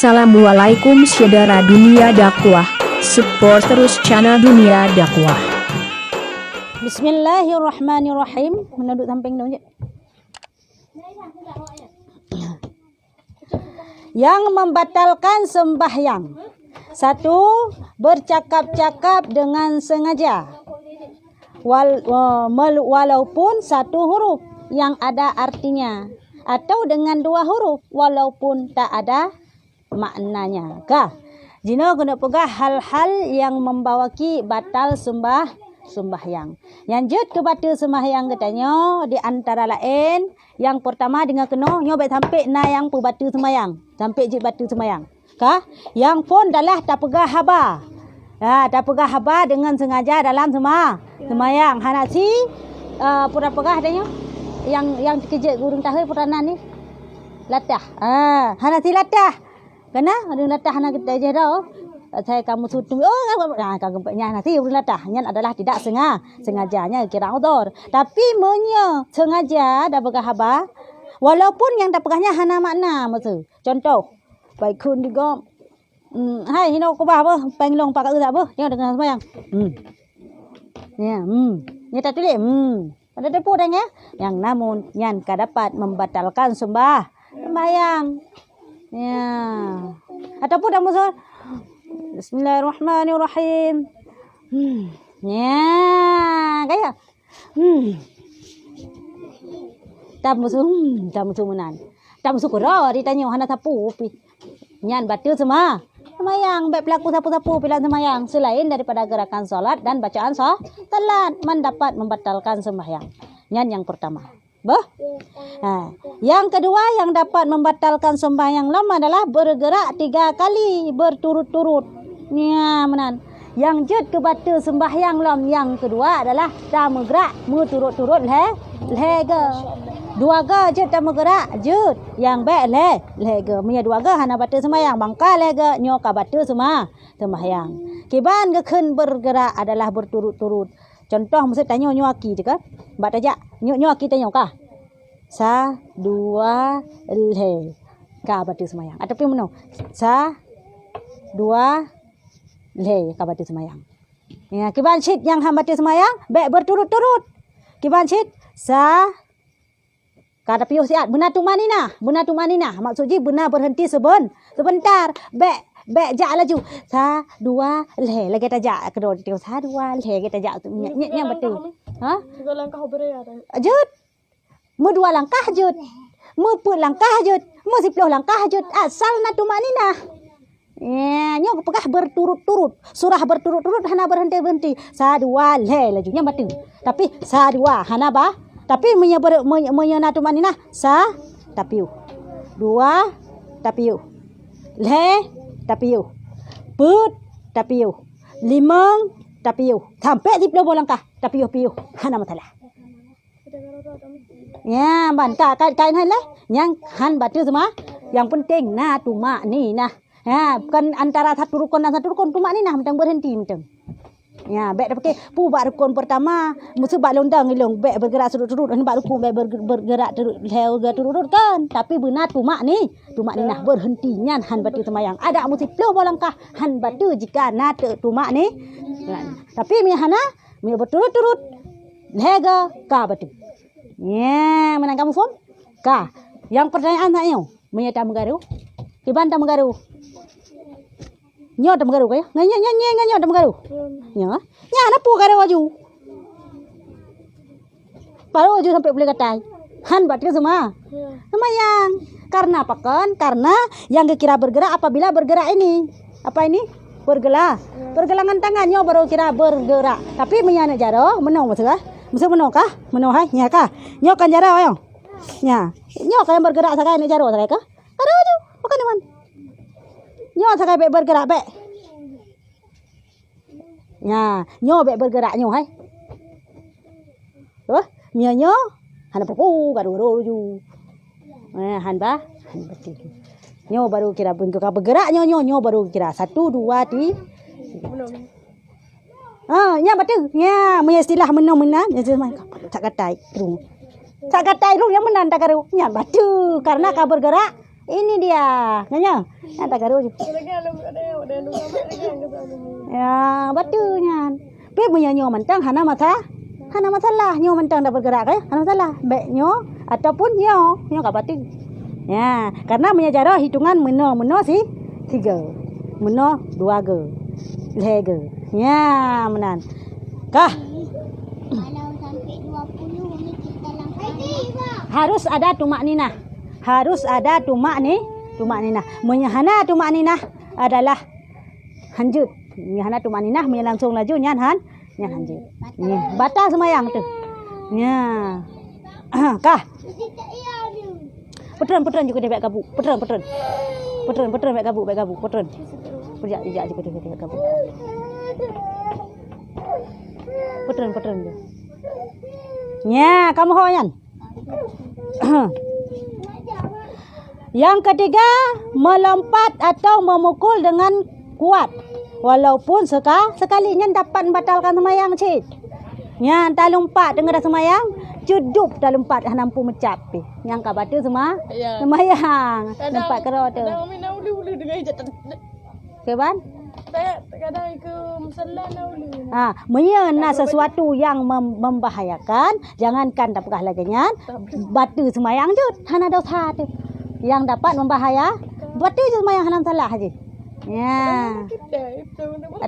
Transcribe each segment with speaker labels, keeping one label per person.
Speaker 1: Assalamualaikum saudara dunia dakwah. Support terus channel dunia dakwah.
Speaker 2: Bismillahirrahmanirrahim. Menunduk samping dong. Yang membatalkan sembahyang. 1. Bercakap-cakap dengan sengaja. Walaupun 1 huruf yang ada artinya, atau dengan 2 huruf walaupun tak ada maknanya. Kah? Jino kena pegah hal-hal yang membawaki batal sembahyang. Yang jut ke batal sembahyang katanya di antara lain yang pertama dengan kena nyo baik sampai na yang batal sembahyang. Sampai jut batal sembahyang. Kah? Yang pun adalah tak pegah haba. Tak pegah haba dengan sengaja dalam sembahyang. Hanasi pura pegah adanya yang kejut gurung tahu peranan ni. Latah. Hanasi latah. Kena ada latah nak kita je dah. Saya kamu sutum. Kamu punya nanti latah. Yang adalah tidak sengajanya kira udhur. Tapi sengaja dah pegah haba. Walaupun yang dah pegahnya hana makna masa. Contoh, baik kun juga. Hai hino ko ba apa? Penglong pak tak apa? Yang dengan sembahyang. Ya, Ni tak tulis. Ada depu dah ya. Yang namun yang dapat membatalkan sembahyang. Ya. Ataupun dah musuh. Bismillahirrahmanirrahim. Ya, kaya. Tak musuh menan. Tak musuh kura ditanya hana sapu pi. Nyan batal sembahyang. Baik pelaku sapu-sapu pilihan sembahyang selain daripada gerakan salat dan bacaan salat mendapat membatalkan sembahyang. Nyan yang pertama. Yang kedua yang dapat membatalkan sembahyang lama adalah bergerak 3 kali berturut-turut. Ya, menan. Yang jut ke batal sembahyang lam yang kedua adalah tak bergerak berturut-turut lege. 2 ga jut tak bergerak jut yang baik lege. Punya 2 ga hana batal sembahyang bangka lege nyo ka batal sembahyang. Kiban ke keun bergerak adalah berturut-turut. Contoh mesti tanya nyo aki je ka. Bak tajak nyo aki tanya ka. 1 2 le. Ka batal sembahyang. Ataupun meno. 1 2 le ka batal sembahyang. Ya, kiban sit yang ham batal sembahyang baik berturut-turut. Kiban sit ka piuh siat benar tumanina. Maksud je benar berhenti sebentar. Baik jak laju. 1 2 le lagi tajak kedua tengok 1 2 le kita tajak yang betul. 3 langkah berada. Jut. Mu 2 langkah jut. Mu 10 langkah jut. Mu 10 langkah jut. Asal na tumanina. Ya, nyo pegah berturut-turut. Surah berturut-turut hana berhenti-berhenti. 1 2 le laju yang betul. Tapi 1 2 hana ba. Tapi menyana tumanina tapiu. 2 tapiu. Le tapiu. Put tapiu. 5 tapiu. Sampai 10 langkah tapiu. Hana masalah. Ya, bantah kain hai lah. Yang han batal semua. Yang penting na tumak ni nah. Ya, bukan antara satu rukun dan satu rukun tumak ni nah mentang berhenti mentang. Ya, baik dah pakai bak rukun pertama, mesti bak londang ilung, baik bergerak surut-surut, han bak rukun baik bergerak turut kan. Tapi benar tumak ni nah berhenti nyan han batal sembahyang. Ada mesti 10 langkah han batal jika na tumak ni. Tapi mi hana mi berturut-turut lega ka batal. Ya, mana kamu faham? Ka. Yang pertanyaan tanya, menyata mengaruh. Kiban tak mengaruh. Nyo tak mengaruh kaya? Nyo tak mengaruh. Nyo. Nya napa garuh aju? Baru aju sampai boleh katai. Han batal semua. Sembahyang. Karena apa kan? Karena yang kira bergerak apabila bergerak ini. Apa ini? Bergerak. Pergelangan tangannya baru kira bergerak. Tapi menyana jaro, menong maksudnya. Mesti menong kah? Menong hai, nya kah? Nyo kan jaro ayo. Nya. Nyo kan bergerak sakai ni jaro sakai kah? Ada aju. Bukan teman. Nyo sakai baik bergerak baik. Ya, nyo baik bergerak nyo hai. Nyo hana popo garu ju. Han betul. Nyo baru kira bentuk bergerak nyo baru kira 1 2 3. Ya betul. Ya, punya istilah menang-menang. Tak katai. Tak katai yang menang tak garu. Ya betul. Karena ka bergerak Ini dia. Nanya. Tak garu je. Ya, batunya. Pe punya nyo mentang hana masalah nyo mentang dah bergerak hana masalah. Baik nyo ataupun nyo kat batu. Ya, karena punya cara hitungan meno si 3. Meno 2 ge. Lege. Ya, menan. Kah?
Speaker 3: Kalau sampai 20 ni kita langkah.
Speaker 2: Harus ada tumak ninah. Harus ada tumak ninah. Menyahana tumak ninah adalah hanjut. Menyahana tumak ninah langsung laju nyan hanjut. Ni batal semayang tu. Ya. Kah? Petren juga dia baik kabut. Petren baik kabut. Petren. Perjak juga dia baik kabut. Petren je. Ya, kamu hoyan. Yang ketiga, melompat atau memukul dengan kuat. Walaupun sekalinya dapat membatalkan semayang cik. Ya, tak lompat dengan dah semayang, cudup tak lompat nampu mencapai. Yang kat batu semayang. Lompat kerana tu.
Speaker 4: Kadang kami nak uli dengan hijab.
Speaker 2: Keban?
Speaker 4: Kadang ke musalla nak uli.
Speaker 2: Menyena sesuatu yang membahayakan, jangankan tak pegah lagi nyan. Batu semayang je, hana dosa tu. Yang dapat membahaya, batu je semayang hana salah je. Ya.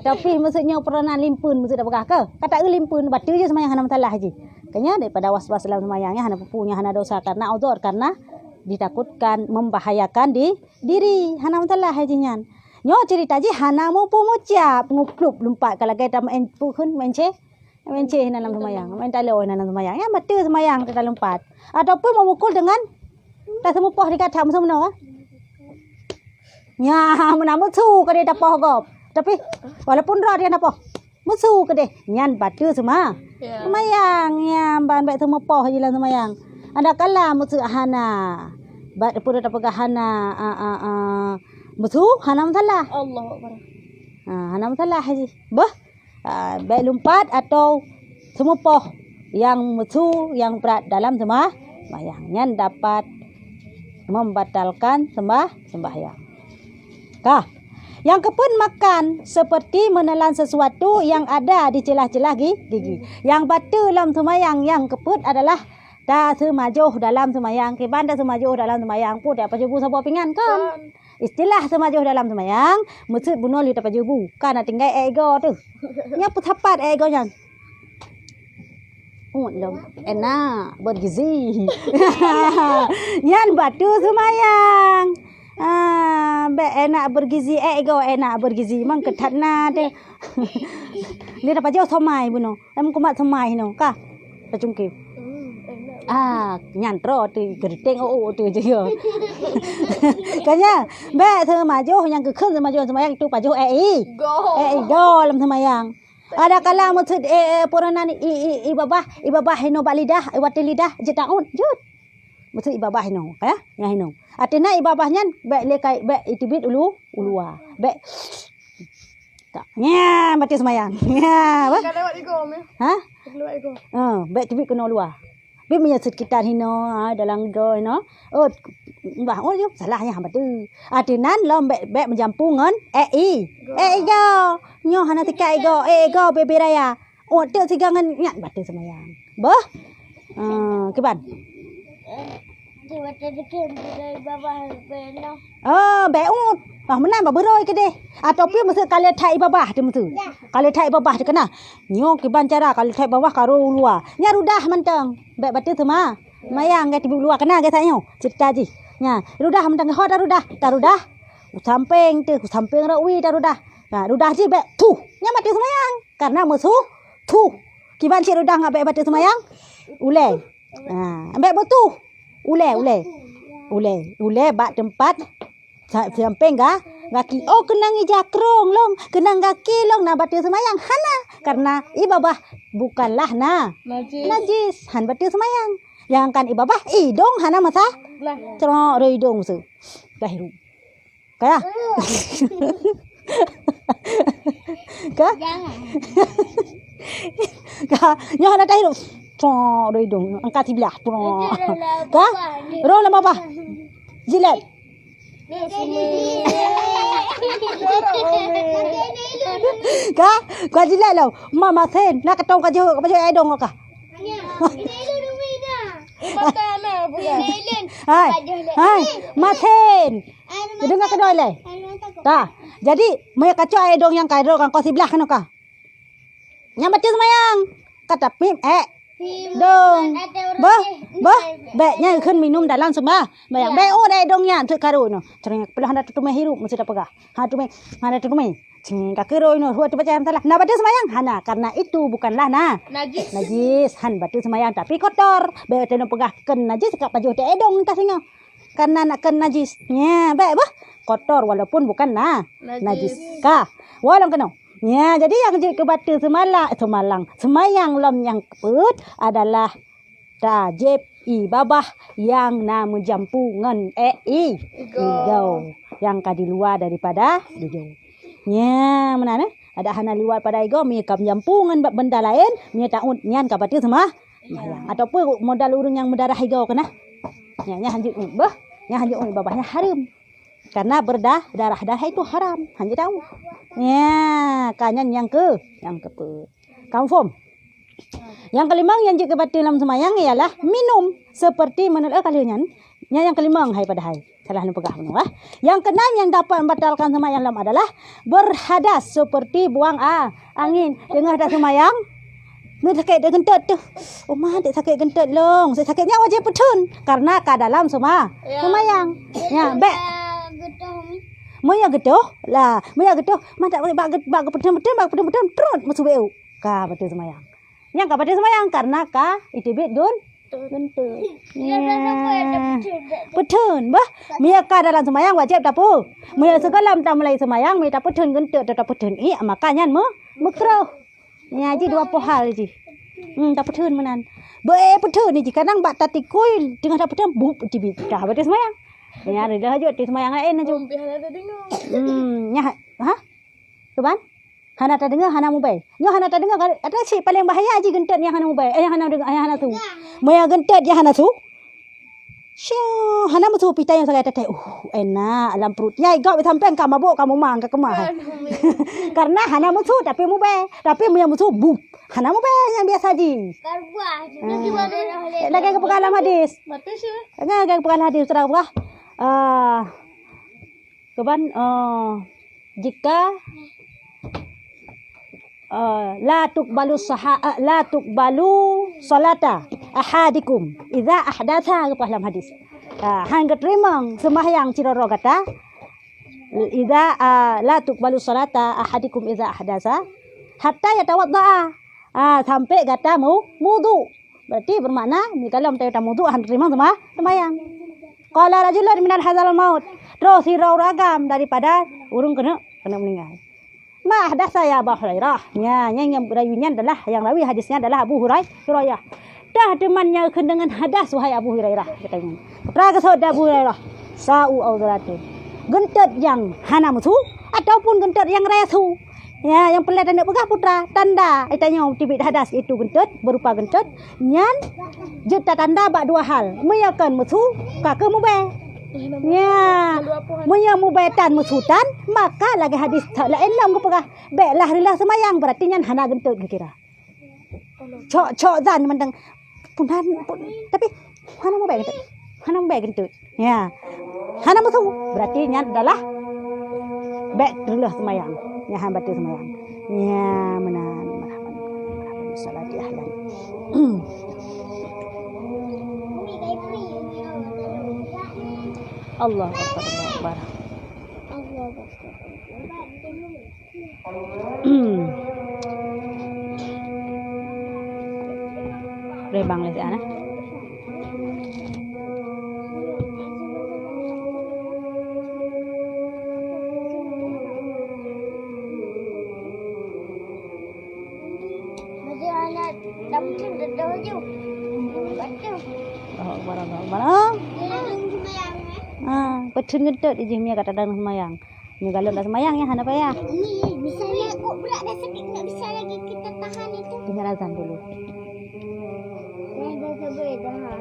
Speaker 2: Tapi maksudnya peranan limpun maksud dah pegah ke? Kata limpun batu je semayang hana salah je. Kanya daripada was-was dalam semayangnya hana pupunya hana dosa karena uzur, karena ditakutkan membahayakan diri hana salah je nyan. Nyo cerita je hana mau pengucap nguplup lompat kalau kita main pukun main ceh dalam semayang, main talon dalam semayang. Ya betul semayang kita lompat. Ataupun memukul dengan tak semupoh di kata semua. Ya, mana musuh ke dia dapoh gop. Tapi walaupun roh dia dapoh. Musuh ke dia. Nyan batu semua. Semayang ya ban baik semupoh je dalam semayang. Ada kala musuh hana. Bat pura tak pegah hana musuh hana masalah.
Speaker 4: Allah Akbar.
Speaker 2: Hana masalah je. Baik lompat atau semupoh yang musuh yang berat dalam sembahyang yang dapat membatalkan sembahyang. Kah? Yang kepun makan seperti menelan sesuatu yang ada di celah-celah gigi. Yang batu dalam sembahyang yang keput adalah dah semajuh dalam sembahyang. Kiban dah semajuh dalam sembahyang pun dapat jubu sabar pingan kan. Istilah semajuh dalam sembahyang, maksud bunuh li dapat jubu. Kan nak tinggal ego tu. Nya putapat ego nya. Dong. Enak bergizi. Yan batu semayang. Enak bergizi ego enak bergizi mang ketatna de. Ni dapat jauh somai buno. Em kumat somai no ka. Pacungki. Nyantro tu gerdeng tu je yo. Kanya semajuh yang kekeun semajuh semayang itu pajuh go dalam semayang. Ada kala maksud puranan ibabah hino balidah wati lidah jetaun jut. Maksud ibabah hino ya yang hino. Artinya ibabahnya baik lekai baik itibit ulua. Baik tak. Nya mati semayang. Ya, apa?
Speaker 4: Kalau lewat ego me.
Speaker 2: Ha?
Speaker 4: Lewat ego.
Speaker 2: Baik tibit kena ulua. Bi menyesut kita hino dalam go hino. Bah yo salahnya hamba tu. Artinan lom baik menjampungan ego. Nyo hana tika ego bebe raya. Tu sigangan nyat batu semayang. Keban.
Speaker 3: Tiba-tiba dekat dari bawah beno.
Speaker 2: Beut. Menan beroi ke deh. Ataupun maksud kalau thai babah tu maksud. Kalau thai babah tu kena. Nyo keban cara kalau thai babah karo luar. Nya rudah mentang. Baik batu semua. Mayang ke tibu luar kena ke sanyo. Cerita ji. Nya, rudah mentang ho dah rudah. Samping tu, samping rawi dah rudah. Rudah ji baik tu. Nya batu semayang. Karena musuh tu. Kiban cik rudah ngak baik batu semayang. Ulai. Baik betul. Ulai bak tempat samping kaki. Kenang jakrong long, kenang kaki long na batu semayang hana. Karena ibabah bukanlah najis. Han batu semayang. Yang kan ibabah idong hana masa. Cerok idong su. Dahiru. Kaya.
Speaker 3: Jangan.
Speaker 2: Nya hana dahiru. Cerok idong angkat sebelah. Ka? Roh lama apa? Jilat.
Speaker 4: Dia semua. Jorok ome.
Speaker 2: Ka, kau jilai lau. Mama sen, nak ketong kau jauh ai dong ka.
Speaker 4: Mata na pula.
Speaker 2: Hai, masen. Dengar ke doi le. Dah. Jadi, mai kacau ai dong yang kai dong kau sebelah kan ka. Yang baca semayang. Kata pim dong. Beknya kan minum dalam semua. Bayang beo dai dongnya tu karo no. Cereng pelah hendak tutup hirup mesti dah pegah. Ha tu mana tutup Cing kakero no huat baca yang salah. Nah baca semayang hana karena itu bukanlah najis han baca semayang tapi kotor. Beo teno pegah ken najis kak baju te edong kasinga. Karena nak ken najis. Ya, baik bah. Kotor walaupun bukan najis. Ka. Walau kena. Ya, jadi yang jadi kebatu semayang lam yang keput adalah tajib ibabah yang namu jampungan igau yang kadi luar daripada dijau. Ya, mana ne? Ada hana luar pada igau mi kam jampungan benda lain mi taun nyan kabatu semayang ataupun modal urang yang mendarah igau kena. Ya, nya hanjut bah, nya hanjut ibabahnya haram. Karena darah itu haram. Hanya tahu. Ya, kanyan yang keput. Kamu faham? Yang kelima yang juga batal dalam semayang ialah minum seperti menurut kalian. Yang kelima hai pada hai. Salah nu pegah menurut. Yang keenam yang dapat membatalkan semayang dalam adalah berhadas seperti buang angin dengan hadas semayang. Ni sakit dia gentet tu. Oh mah dia sakit gentet long. Saya sakitnya wajib petun karena ka dalam semayang. Ya, baik. Moya gedoh lah, moya gedoh mah tak boleh bag petun terus masuk beu. Ka betul semayang. Yang ka betul semayang karena ka itibit gentut. Petun bah. Moya ka dalam semayang wajib tapu. Moya segala tak mulai semayang moya tak petun gentut tetap petun makanya makruh. Ya ji dua pohal ji. Tak petun menan. Petun ni ji kadang bak tatikui tengah tak petun bup itibit. Ka betul semayang. Ya, dah hajut di semayang lain aja.
Speaker 4: Hana tak dengar.
Speaker 2: Nya, Tuan? Hana tak dengar, hana mobile. Nya hana tak dengar, ada si paling bahaya aja gentet yang hana mobile. Yang hana dengar, yang hana tu. Moya gentet yang hana tu. Syah, hana mutu pita yang saya tetek. Enak alam perutnya igau sampai ka mabuk kamu mang ka kemah. Karena hana mutu tapi mobile, tapi moya mutu bup. Hana mobile yang biasa ji. Lagi ke pengalaman hadis.
Speaker 4: Mata sih.
Speaker 2: Lagi ke pengalaman hadis terang bah. Jika la tuqbalu salata ahadikum idza ahdatha dalam hadis. Hang keterima sembahyang ciroro kata idza la tuqbalu salata ahadikum idza ahdatha hatta yatawadda. Sampai kata wudu. Berarti bermakna kalau kita wudu hang terima sembahyang. Qala rajulun minal hadzal maut. Terus hirau ragam daripada urung kena meninggal. Ma hadasa ya Abu Hurairah. Yang rawinya adalah yang rawi hadisnya adalah Abu Hurairah. Dah demannya dengan hadas wahai Abu Hurairah katanya. Praga saudara Abu Hurairah. Sa'u audratu. Gentet yang hana mutu ataupun gentet yang resu. Ya, yang pelat tanda pegah putra tanda itanya tibit hadas itu gentet berupa gentet nyan juta tanda bak dua hal meyakan mutu ka mubah ya moya mubatan musutan maka lagi hadis lain lam pegah baiklah rilah semayang berarti nyan hana gentet kira cok zan mendang punan tapi hana mubah gentet ya hana mutu berarti nyan adalah baik rilah semayang ya hamba tu semayang. Ya menan marhaban salati ahlan. Allah akbar. Rebang le ana. Petun gentet je mia kata dalam semayang. Ni kalau dah semayang ya hana payah.
Speaker 3: Ni misalnya kok pula dah sakit tak bisa lagi kita tahan itu.
Speaker 2: Dengar azan dulu.
Speaker 3: Dah sabar dah.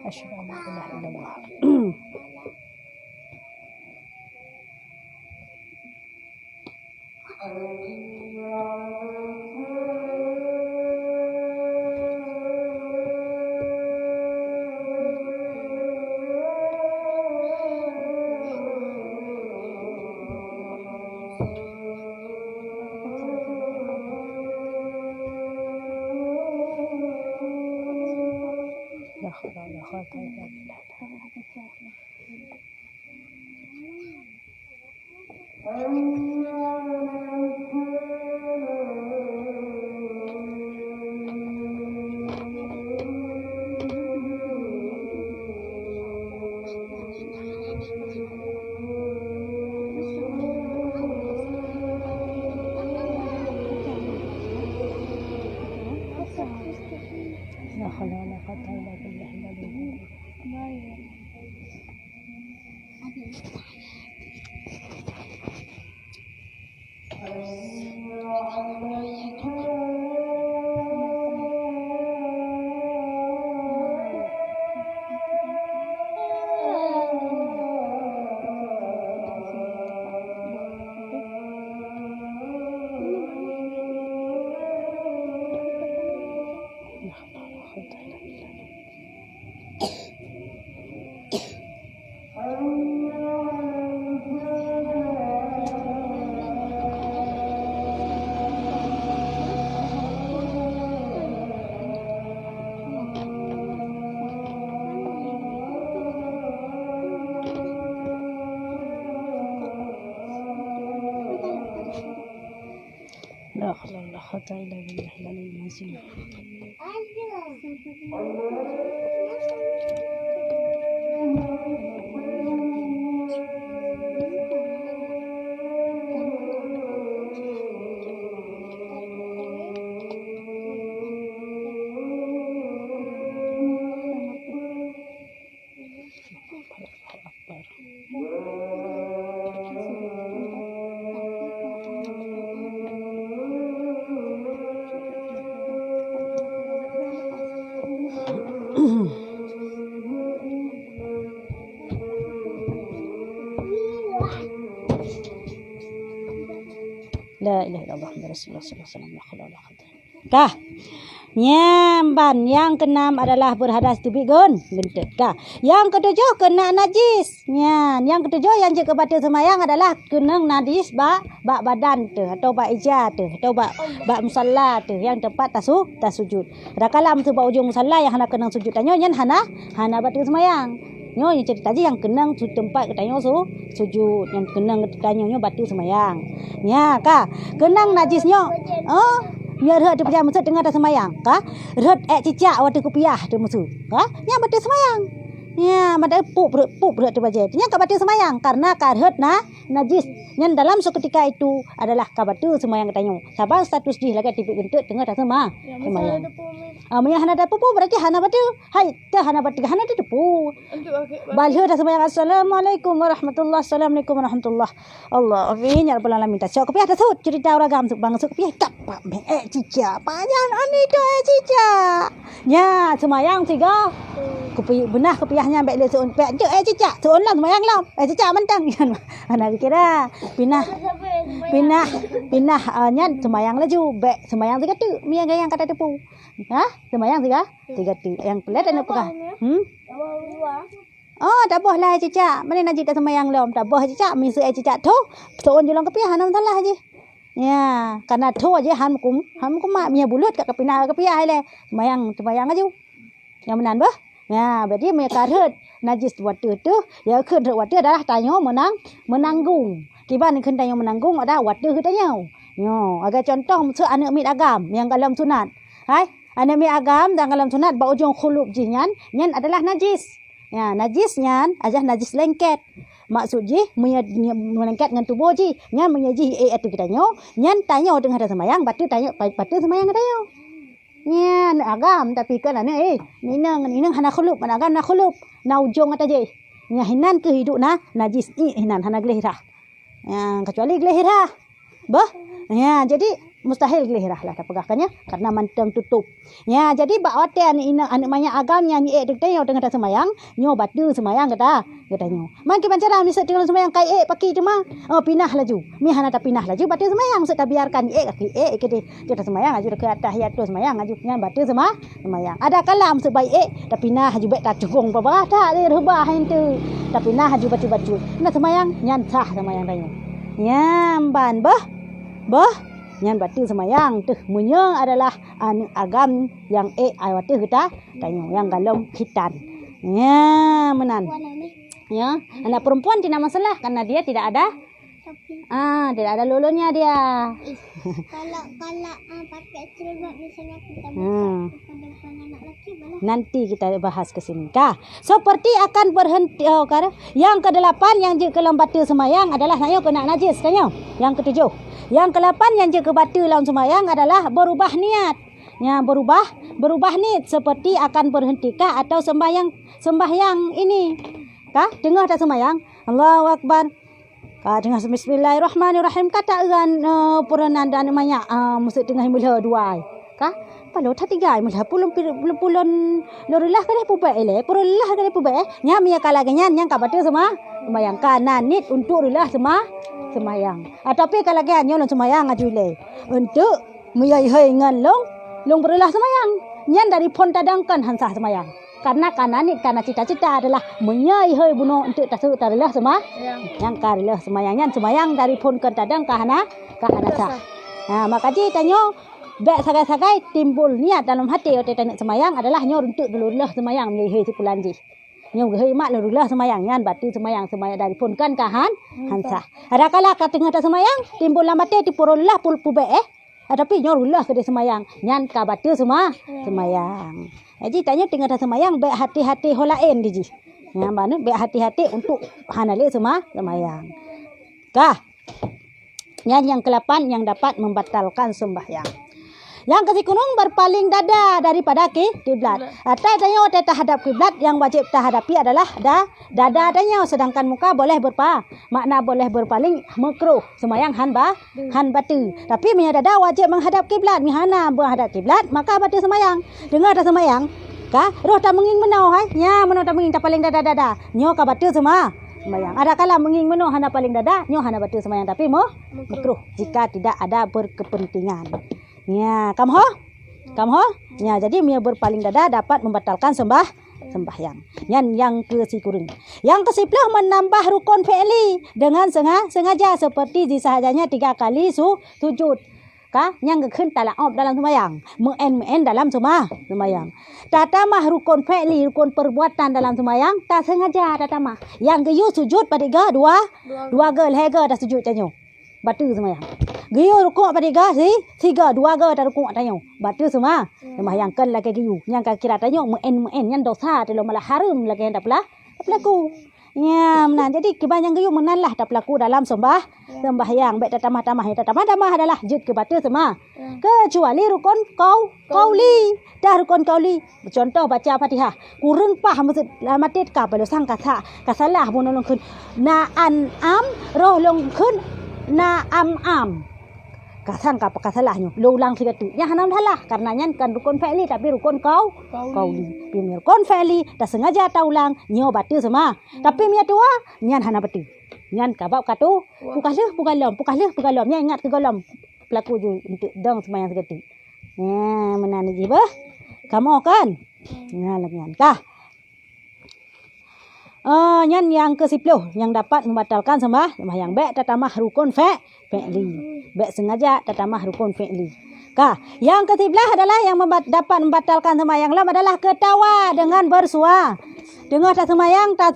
Speaker 2: Asyhadu an la ilaha illallah. La haula wala quwwata illa billah. La haula wala quwwata illa billah. La haula wala quwwata illa billahil azim. La ilaha illallah Muhammadur Rasulullah sallallahu alaihi wasallam. Kah? Nyamban yang keenam adalah berhadas tubik gentet. Kah? Yang ketujuh kena najis. Yang ketujuh yang jaga batal semayang adalah kena najis bak badan tu atau bak ija tu atau bak musalla tu yang tempat tasujud. Ada kalam tu bak ujung musalla yang hana kena sujud tanyo nyan hana batal semayang. Nyo yang cerita je yang kenang tempat katanya sujud yang kenang katanya batal semayang. Nya kah kenang najisnya nya rehat di pejam musud tengah dah semayang kah rehat cicak waktu kupiah tu musud kah nya batal semayang. Nya mada pup rehat tu baje nya ka batal semayang karena karhat najis yang dalam seketika itu adalah ka batal semayang katanya. Sabang status di lagi tipik gentut tengah dah semayang. Maya hana dapu berarti hana batal. Hai teh hana batal hana di depu. Balho dah semayang. Assalamualaikum warahmatullahi Assalamualaikum warahmatullahi Allah afinya rabbal alamin. Tasok kepiah tasut cerita orang gam bang sok kepiah kapak cica panjang ani tu cica. Nya semayang tiga. Kepi benah kepiahnya ambek le seon pek je cica. Seon lah semayang lah. Cica mentang. Ana kira pinah nya semayang laju bek semayang tiga tu. Mia yang kata tepu. Semayang tiga tu. Yang pelat ana pegah. Oh, tak boh lah cica. Mana najis tak semayang lom. Tak boh cica. Misu cica tu. Seon julang kepiah ana salah je. Ya, karena tu aja hamkum mak punya bulut kat kepina kepiai le. Sembayang aja. Yang menan bah. Ya, berarti mereka herd najis water tu. Ya herd water adalah tanya menanggung. Kiban kan tanya menanggung ada water tanya. Yo, agak contoh anak mit agam yang dalam sunat. Hai, anak mit agam dan dalam sunat ba ujung khulub jinyan, nyan adalah najis. Ya, najis nyan ajah najis lengket. Maksud ji melengket dengan tubuh ji. Nyan menyaji atu kita nyo, nyan tanya dengan ada semayang, batu semayang tanya. Nyan agam tapi kan ana ninang hana khulub, mana agam na khulub. Na ujung kata je. Nya hinan ke hidup na najis hinan hana gelihirah. Ya, kecuali gelihirah. Bah, ya jadi mustahil gelihirah lah tak pegahkannya karena manteng tutup. Ya jadi bak hotel anak maya agam yang ni dek tanya dengan semayang, nyo batu semayang katanya. Man ki pancara mi dengan semayang kai paki cuma pinah laju. Mi hana tak pinah laju batu semayang set biarkan kaki kita semayang aju ke tahiyat tu semayang aju ngan batu semayang. Ada kalam sebaik tak pinah aju baik tak cugong apa tak rubah hentu. Tak pinah aju batu-batu. Nak semayang nyan sah semayang tanya. Ya ban bah nyan batu semayang tu munya adalah anak agam yang awat kita tanya yang galom hitan. Ya menan. Ya, anak perempuan tidak masalah karena dia tidak ada tidak ada lulunya dia.
Speaker 3: Kalau pakai cerobak misalnya kita depan anak lelaki boleh.
Speaker 2: Nanti kita bahas ke sini. Seperti akan berhenti yang ke-8 yang je ke batu semayang adalah kena najis tanya. Yang ke-7. Yang ke-8 yang je ke batu lawan semayang adalah berubah niat. Ya, berubah niat seperti akan berhentikah atau sembahyang ini. Dengar tak semayang? Allahu Akbar. Dengar bismillahirrahmanirrahim kata kan puranan dan namanya mesti tengah mula dua. Kalau tak tiga mula pulun lorulah kali pubai le purullah kali pubai nya mia kalaganyan yang kabatu semayang kanan nit untuk rulah semayang. Tapi kalagan nyo semayang ajule untuk mia ngan long berulah semayang. Nyan dari pon tadangkan hansah semayang. Karena karena cita-cita adalah menyai bunuh untuk tarulah yang karilah semayangnya semayang dari pun ke tadang kahana sah. Nah, maka tanya bek sagai-sagai timbul niat dalam hati otak tanya semayang adalah nyor untuk dululah semayang menyai sepulan ji. Nyor gehei mak dululah semayang nyan batu semayang dari pun kan hansah. Ada kala katengah semayang timbul lamate dipurullah pulpube tapi nyorulah ke semayang nyan ka batu semayang. Jadi tanya tengah semayang baik hati-hati holain diji. Ya mana baik hati-hati untuk hanale semayang. Yang ke-8 yang dapat membatalkan sembahyang. Yang ke-9 berpaling dada daripada kiblat. Tanya terhadap kiblat yang wajib terhadapi adalah dada tanya, sedangkan muka boleh makna boleh berpaling makruh semayang han batu. Tapi punya dada wajib menghadap kiblat. Mihana menghadap kiblat maka batu semayang. Dengar tak semayang? Roh tak menging menau nya menau tak menging tak paling dada. Nyo ka batu semayang. Ada kala menging menau hana paling dada, nyo hana batu semayang tapi makruh jika tidak ada berkepentingan. Ya, kamho? Ya, jadi mia berpaling dada dapat membatalkan sembahyang. Yang ke-10. Yang ke-10 menambah rukun fi'li dengan sengaja seperti disahajanya 3 kali sujud. Yangขึ้นแต่ละออบ dalam sembahyang, muen dalam sembahyang. Tatamah rukun fi'li, rukun perbuatan dalam sembahyang, tak sengaja tatamah. Yang geyu sujud pada dua gel hega dah sujud tanyo. Batu sembahyang. Geyu rukuk pada tiga dua dah rukuk tanyo. Batu sembahyang kan lagi geyu. Yang kira tanyo muen yang dosa dalam malah haram lagi hendak pelaku. Ya, menan. Jadi kebanyakan geyu menanlah tak pelaku dalam sembahyang. Baik tamah-tamah adalah jud ke batu kecuali rukun qauli. Dah rukun qauli. Contoh baca Fatihah. Kurang pah maksud matit ka belo sang kasalah pun long kun. Na an roh long kun na am. Kasang kasalahnya. Lo ulang tiga tu. Yang hanam salah karena nyan kan rukun fi'li tapi rukun qauli. Pimir rukun fi'li dah sengaja ta ulang nyo batu Tapi mia tua nyan hana batu. Nyan kabau katu pukalom nyan ingat ke golom. Pelaku ju untuk dong semayang segitu. Ya, menan ji bah. Kamu kan? Ya, lagian Nyan yang ke-10 yang dapat membatalkan sembahyang. Bek tatamah rukun fi'li. Bek sengaja tatamah rukun fi'li. Yang ke-11 adalah yang dapat membatalkan sembahyang lam adalah ketawa dengan bersuara. Dengar tak sembahyang, tak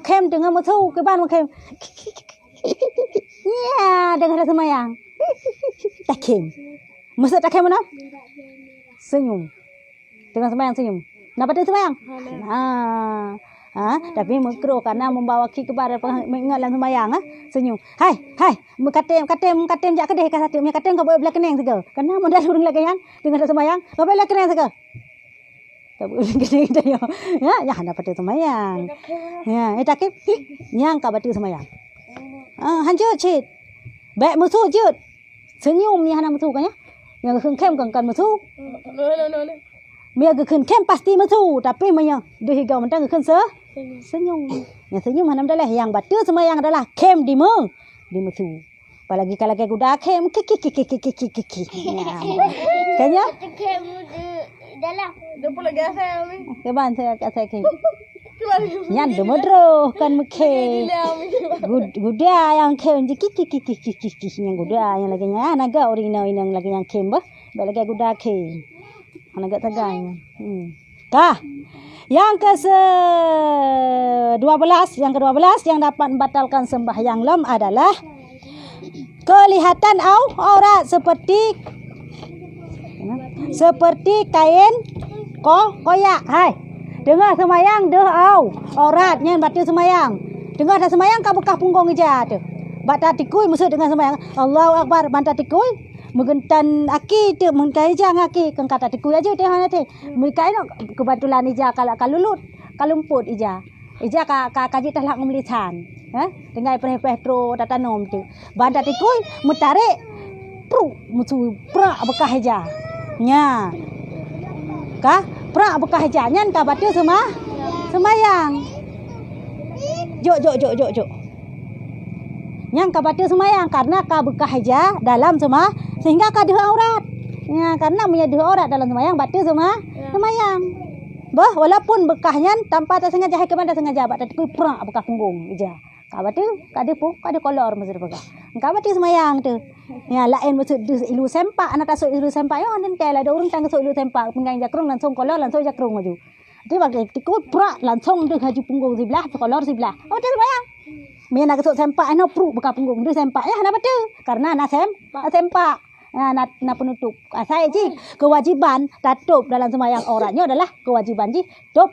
Speaker 2: kem dengan musuh ke ban kem. Ya, dengar tak sembahyang. Tak kem. Maksud tak kem mana? Senyum. Dengan sembahyang senyum. Nak batal sembahyang? Tapi makruh karena membawa ki kepada mengingatkan sembahyang senyum. Hai, katem jak kedai ka satu. Mi katem kau boleh belakang saja. Karena modal urang lagi yang dengan tak sembahyang, kau boleh belakang saja. Tak boleh kedai dia. Ya, nak batal sembahyang. Ya, takip yang kau batal sembahyang. Hancur cit. Baik musuh jut. Senyum ni hana musuh kan ya. Yang kem kan musuh.
Speaker 4: No.
Speaker 2: Mia kem pasti musuh, tapi maya dah higau mentang kem senyum. Yang senyum hana adalah yang batal sembahyang adalah kem di musuh. Apalagi kalau ke kuda kem kiki. Kanya?
Speaker 3: Kem dalam.
Speaker 4: Dia pula gasai Umi.
Speaker 2: Keban saya kat saya ke. Yan demodro kan meke. Guda yang kem kiki yang guda yang lagi nya naga orina yang lagi yang kem bah. Lagi guda kem. Naga tagang. Yang ke-12 yang dapat membatalkan sembahyang lam adalah kelihatan aurat seperti kain koyak. Hai. Dengar sembahyang deh auratnya batal sembahyang. Dengar dah sembahyang kau bekah punggung aja tu. Bata tikui maksud dengan sembahyang. Allahu akbar banta tikui. Mengentan aki tu mengkai jang aki kang kata tikui aja teh hana teh. Mereka ini kebetulan ija kalau lulut, kalumput ija. Ija kaji talak ngumlitan. Dengan petro tatanom tu. Banta tikui mutarik mutu pra bekah aja. Nya. Pra bekah aja nyan ka batul sembayang. Jok. Yang ka batul sembayang karena ka bekah aja dalam sehingga ka dua aurat. Ya, karena punya dua aurat dalam sembayang batul sembayang. Walaupun bekahnya tanpa tak sengaja hai kepada sengaja bat tak pra bekah punggung aja. Ka batul ka ada kolor masuk bekah. Ka batul sembayang tu. Ya, lain maksud ilu sempak anak tasuk ilu sempak yo nanti lah ada orang tang tasuk ilu sempak pengang jakrung langsung kolor langsung jakrung maju. Dia waktu tikut pra langsung dia haji punggung sebelah kolor sebelah. Oh dia sembayang. Mia nak tasuk sempak ana pru bekah punggung dia sempak ya nak betul karena nak sempak. Nak penutup. Saya ji kewajiban tatup dalam sembahyang auratnya adalah kewajiban ji tup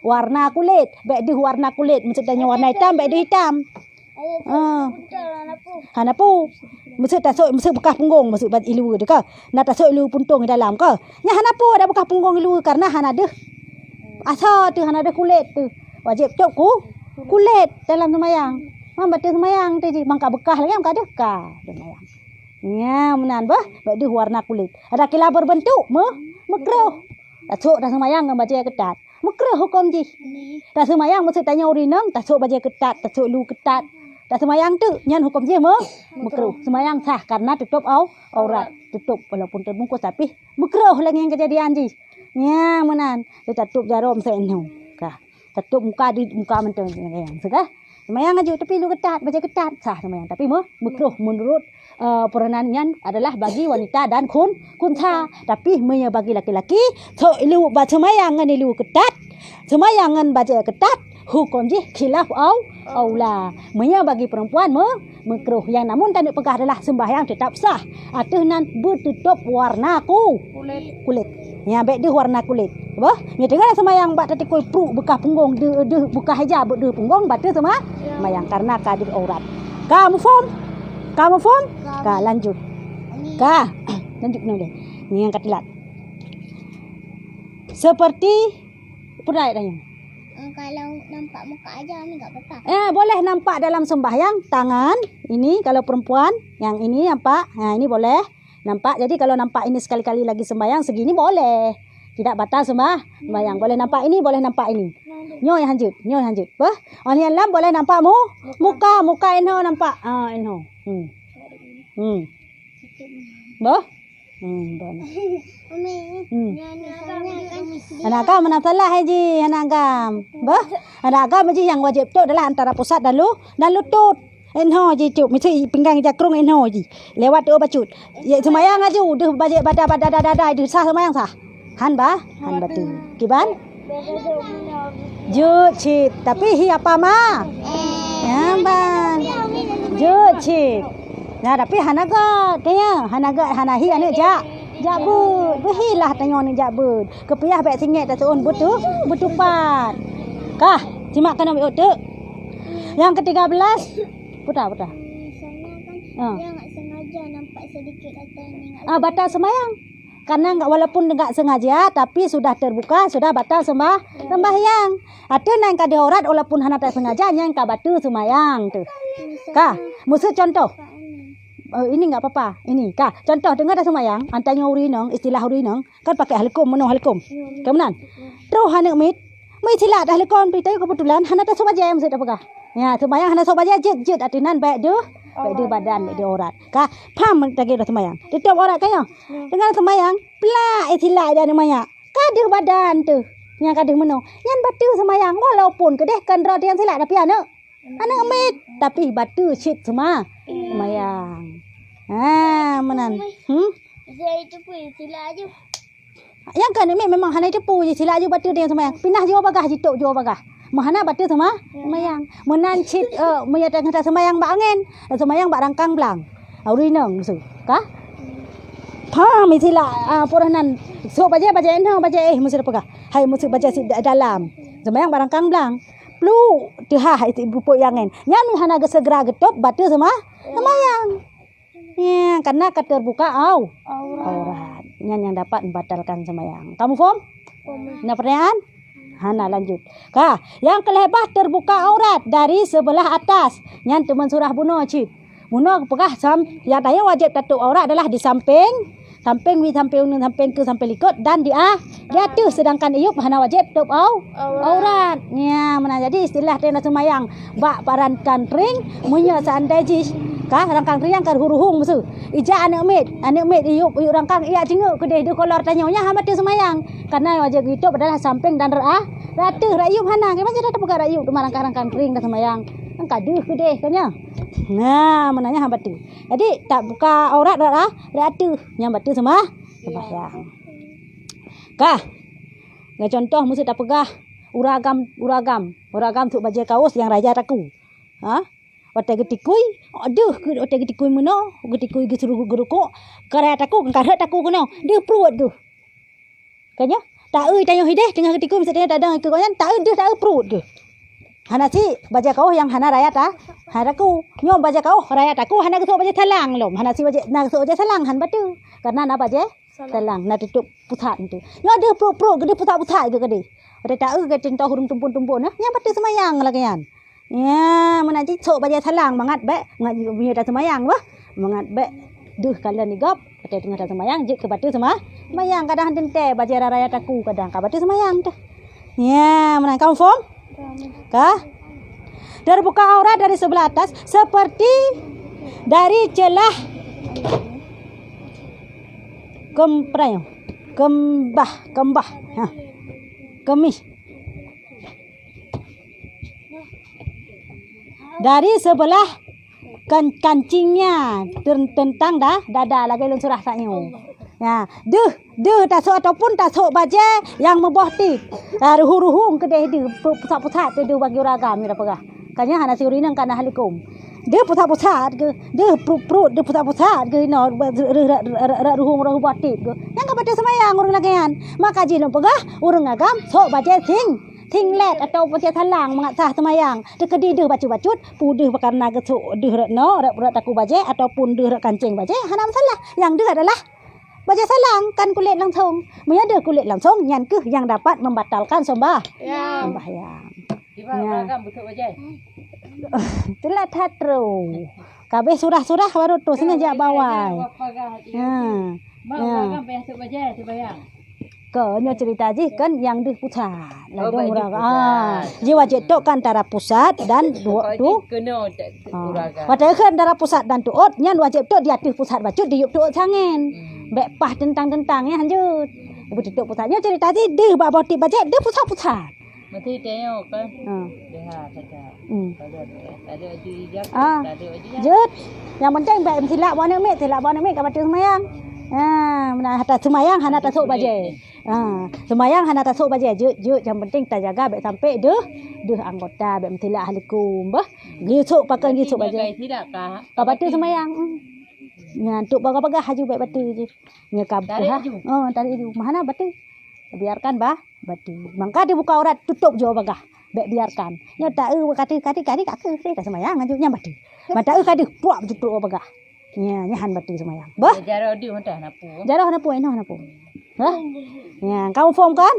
Speaker 2: warna kulit. Baik di warna kulit maksudnya warna hitam baik di hitam. Hanapu. Maksud bekah punggung maksud bat ilu de ke. Nak tasuk ilu puntung di dalam ke. Nya hanapu ada bekah punggung ilu karena hana deh. Asa tu hana deh kulit tu. Wajib tup kulit dalam sembahyang. Batal sembahyang tu ji mangka bekah lagi mangka deh ka sembahyang. Ya, menan bah, baik di warna kulit. Ada kila berbentuk, makruh. Tasuk dah sembahyang dengan baju ketat. Makruh hukum ji. Dah sembahyang maksud tanya urinang, tasuk baju ketat, tasuk lu ketat. Dah sembahyang tu nyan hukum ji makruh. Sembahyang sah karena tutup aurat, tutup walaupun terbungkus tapi makruh lagi yang kejadian ji. Ya, menan. Dia tutup jarum seno. Tutup muka di muka mentang yang segah. Sembahyang aja tapi lu ketat, baju ketat sah sembahyang tapi makruh menurut peranannya adalah bagi wanita dan kunta tapi menya bagi laki-laki so ilu baca sembayangan ilu ketat sembayangan baca ketat hukum ji khilaf aula menya bagi perempuan makruh yang namun tanda pegah adalah sembahyang tetap sah atunan bertutup warna kulit ya baik dia warna kulit bah nya dengar sembahyang bak tadi kul pru bekah punggung de buka hijab de punggung batal sembahyang karena kadir aurat kamu form lanjut lanjut ni yang katilat seperti pernah tanya
Speaker 3: kalau nampak muka aja ni enggak betah.
Speaker 2: Boleh nampak dalam sembahyang tangan ini kalau perempuan yang ini nampak ini boleh nampak jadi kalau nampak ini sekali-kali lagi sembahyang segini boleh tidak batal sembahyang boleh nampak ini nyo yang lanjut bah orang yang lam boleh nampak muka enho nampak enho bah Benar.
Speaker 3: Umi, misalnya kan
Speaker 2: Anak agam mana salah haji anak agam. Bah, anak agam haji yang wajib tu adalah antara pusat dan lutut. Enho ji cuk mesti pinggang jakrung enho ji. Lewat tu bacut. Ya semayang aju deh bajak pada deh sah semayang sah. Han batu. Kiban? Jut cit tapi hi apa ma? Ya ban. Jut cit. Nah tapi hanaga kaya hanahi ane jabut. Behilah tanya ni jabut. Kepiah baik singit dah tuan butu pat. Kah, simak kena ambil tu. Yang ke-13 putar.
Speaker 3: misalnya kan dia nggak sengaja nampak sedikit atau ini
Speaker 2: Batal semayang. Karena walaupun enggak sengaja tapi sudah terbuka, sudah batal sembahyang. Ada nang kada aurat walaupun hana tak sengaja yang ka batu semayang tu. Kah, musuh contoh. Ini enggak apa-apa. Ini kah, contoh dengar dah semayang, antanya uri nang, istilah uri nang, kan pakai halkum meno halkum. Kemudian terus hana mit silat dah lekon pitai kebetulan hana tak sengaja mesti tak pegah. Ya, semayang hana sengaja jet atinan baik dia badan baik dia aurat. Kah, pam tagi dah semayang. Tutup aurat kaya. Dengan semayang, pelak silap dia namanya. Kada badan tu. Yang kada meno. Yang batu semayang walaupun kedeh kan rod yang silap tapi anak amit tapi batu shit semua. Semayang. Menan.
Speaker 3: saya itu pun sila aja
Speaker 2: Yang kan memang hana cepu je silap je batu dia semayang. Pindah jiwa bagah jituk jiwa bagah. Mahana batu sama semayang. Menan cip menyatakan kata semayang bak angin. Semayang bak rangkang belang. Auri nang musuh. Kah? Pam sila puranan. So baca enhang baca musuh pegah. Hai musuh baca dalam. Semayang bak rangkang belang. Plu tihah itu bupuk yangen. Nyan hana segera getop batu sama semayang. Ya, karena keterbuka aurat. Nyan yang dapat membatalkan semayang. Kamu faham? Nah pertanyaan? Hana lanjut. Kah, yang kelebah terbuka aurat dari sebelah atas. Yang teman surah bunuh cip. Bunuh pegah yang tanya wajib tutup aurat adalah di samping ke sampai likut dan di atas, sedangkan iup hana wajib tutup aurat. Ya, mana jadi istilah tena semayang bak parankan ring munya seandai jis. Kah rangkang ring yang huru-hung musuh. Ija anak mit iup rangkang ia jenguk kedeh dia kolor tanyanya hama tu semayang. Karena wajib itu adalah samping dan ratu rayup hana. Ke macam dah buka rayup tu rangkang ring dah semayang. Kan kaduh kedeh kanya. Nah, menanya hamba tu. Jadi tak buka aurat ratu yang batu sembahyang. Kah? Ngai contoh musuh tak pegah uragam tu baju kaos yang raja taku. Otai getikui, otai getikui meno, getikui gesuruh gerukuk, karya taku, karya taku kena, dia perut tu. Kanya, tak tanya hideh dengan getikui misalnya tak ada ikut tak perut tu. Hana si baca kau yang hana raya ta, hana ku, nyom baca kau raya taku, hana kesuk baca salang lom, hana si baca nak kesuk baca salang han batu, karena nak baca salang, nak tutup pusat tu. Nyom dia perut gede pusat ke gede. Ada tak ke cinta hurung tumpun nah, yang batu semayang lagi kan. Ya, mana cik sok baca salang mangat be, mangat punya dah semayang bah, mangat be, duh kalian ni gap, kata tengah dah semayang, jik ke batu semayang kadang tente baca raya taku kadang ke batu semayang tu. Ya, mana kamu form? Kah? Terbuka aurat dari sebelah atas seperti dari celah kembah, kemis. Dari sebelah kancingnya tentang dada lagi lun surah saknyo. Ya, deh tasuk ataupun tasuk baje yang membah ti. Ruhu-ruhung kedeh dia pusat-pusat tu bagi ragam ni pegah. Kanya hana siuri nang kana halikum. Dia pusat-pusat ke, dia perut dia pusat-pusat ke no ruhung bati ke. Yang ka baca semayang urang lagian. Maka ji lun pegah urang agam sok baje tinglet atau baca salang mengasah semayang. Dek dia baca-bacut pudih karena gesuk deh no rak taku baje ataupun deh kancing baje hana masalah. Yang dia adalah baca salang kan kulit langsung. Menyada kulit langsung yang ke yang dapat membatalkan sembahyang. Ya.
Speaker 5: Betul baca.
Speaker 2: Itulah tatru. Kabeh surah-surah baru tu sini jak bawah.
Speaker 5: Kan payah tu baca sembahyang.
Speaker 2: Nya cerita je kan yang di pusat. Ji wajib tu kan antara pusat dan tu.
Speaker 5: Kena uragam.
Speaker 2: Wajib kan antara pusat dan tuot nyan wajib tu di atas pusat bacut di yup tuot sangen. Bek pah tentang-tentang ya lanjut. Ibu tutup pusatnya cerita dia bab botik bajet dia pusat-pusat.
Speaker 5: Mesti tengok kan.
Speaker 2: Ha.
Speaker 5: Lihat cakap.
Speaker 2: Hmm.
Speaker 5: Kalau tak ada uji hijab,
Speaker 2: Ah.
Speaker 5: tak ada uji hijab.
Speaker 2: Jut. Yang penting baik silap bawah mek, silap bawah mek kat batu semayang. Mana hata semayang hana tasuk bajet. Semayang hana tasuk bajet. Jut yang penting tak jaga baik sampai deh anggota baik silap ahli kum bah. Gisuk pakai gisuk bajet.
Speaker 5: Pakai silap kah?
Speaker 2: Kat batu semayang. Nya tuk bagah-bagah haju baik batu je. Nya kabah.
Speaker 5: Tarik haju?
Speaker 2: Tarik haju. Mana batu? Biarkan bah batu. Mangka dia buka aurat tutup jo bagah. Baik biarkan. Nya tak kati kat semayang haju nya batu. Mata kadi puak tutup bagah. Nya nyahan batu semayang. Bah.
Speaker 5: Jarah dia dah napu.
Speaker 2: Jarah hana pu, hana pu. Hah? Ya, kamu form kan?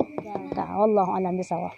Speaker 2: Tak, Allah alam bisawab.